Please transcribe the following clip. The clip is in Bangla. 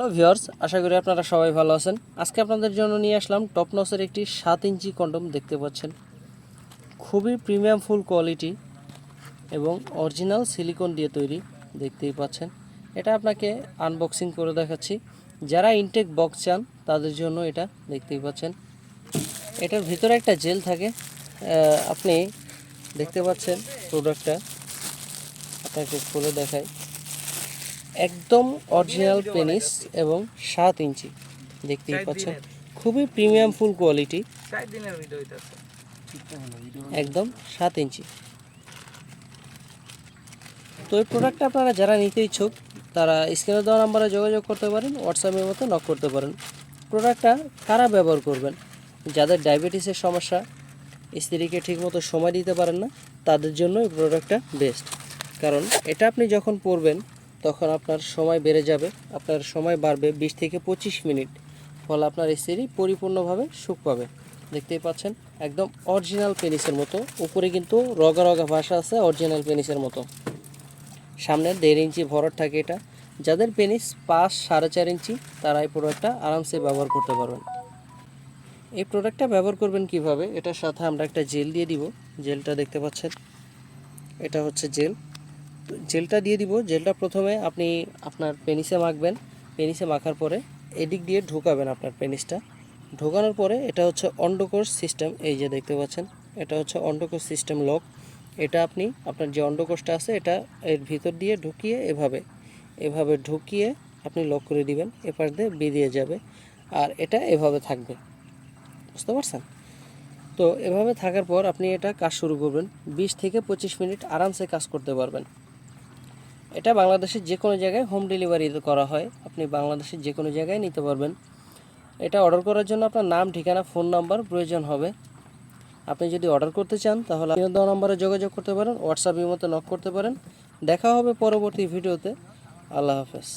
হ্যালো ভিউয়ার্স, আশা করি আপনারা সবাই ভালো আছেন। আজকে আপনাদের জন্য নিয়ে আসলাম টপনসের একটি 7 ইঞ্চি কন্ডম। দেখতে পাচ্ছেন খুবই প্রিমিয়াম ফুল কোয়ালিটি এবং অরিজিনাল সিলিকন দিয়ে তৈরি। দেখতেই পাচ্ছেন, এটা আপনাকে আনবক্সিং করে দেখাচ্ছি। যারা ইনটেক বক্স চান তাদের জন্য এটা। দেখতেই পাচ্ছেন এটার ভিতরে একটা জেল থাকে। আপনি দেখতে পাচ্ছেন প্রোডাক্টটা, আপনাকে খুলে দেখাই। একদম অরিজিনাল পেনিস এবং 7 ইঞ্চি। দেখতেই পাচ্ছেন খুবই প্রিমিয়াম ফুল কোয়ালিটি, একদম 7 ইঞ্চি। তো এই প্রোডাক্টটা আপনারা যারা নিতে ইচ্ছুক তারা স্ক্রিনে দেওয়া নাম্বারে যোগাযোগ করতে পারেন, হোয়াটসঅ্যাপের মতো নক করতে পারেন। প্রোডাক্টটা কারা ব্যবহার করবেন? যাদের ডায়াবেটিসের সমস্যা, স্ত্রীকে ঠিকমতো সময় দিতে পারেন না, তাদের জন্য এই প্রোডাক্টটা বেস্ট। কারণ এটা আপনি যখন পরবেন তখন আপনার সময় বেড়ে যাবে, আপনার সময় বাড়বে 20 থেকে 25 মিনিট। ফলে আপনার স্ত্রী পরিপূর্ণভাবে সুখ পাবে। দেখতেই পাচ্ছেন একদম অরিজিনাল পেনিসের মতো। উপরে কিন্তু রগা রগা ভাষা আছে অরিজিনাল পেনিসের মতো। সামনে 1.5 ইঞ্চি ভরাট থাকে এটা। যাদের পেনিস 5-4.5 ইঞ্চি তারা এই প্রোডাক্টটা আরামসে ব্যবহার করতে পারবেন। এই প্রোডাক্টটা ব্যবহার করবেন কিভাবে? এটার সাথে আমরা একটা জেল দিয়ে দিব। জেলটা দেখতে পাচ্ছেন, এটা হচ্ছে জেল। জেলটা দিয়ে দিব। জেলটা প্রথমে আপনি আপনার পেনিসে মাখবেন। পেনিসে মাখার পরে এদিক দিয়ে ঢোকাবেন আপনার পেনিসটা। ঢোকানোর পরে এটা হচ্ছে অন্ডকোষ সিস্টেম। এই যে দেখতে পাচ্ছেন, এটা হচ্ছে অন্ডকোষ সিস্টেম লক। এটা আপনি আপনার যে অন্ডকোষটা আছে এটা এর ভিতর দিয়ে ঢুকিয়ে এভাবে ঢুকিয়ে আপনি লক করে দিবেন। এপাশ দিয়ে বেরিয়ে যাবে আর এটা এভাবে থাকবে। বুঝতে পারছেন? তো এভাবে থাকার পর আপনি এটা কাজ শুরু করবেন। 20 থেকে 25 মিনিট আরামসে কাজ করতে পারবেন। এটা বাংলাদেশের যে কোনো জায়গায় হোম ডেলিভারি করা হয়। আপনি বাংলাদেশের যে কোনো জায়গায় নিতে পারবেন। এটা অর্ডার করার জন্য আপনার নাম, ঠিকানা, ফোন নাম্বার প্রয়োজন হবে। আপনি যদি অর্ডার করতে চান তাহলে আপনি দেওয়া নাম্বারে যোগাযোগ করতে পারেন, হোয়াটসঅ্যাপের মতো নক করতে পারেন। দেখা হবে পরবর্তী ভিডিওতে। আল্লাহ হাফেজ।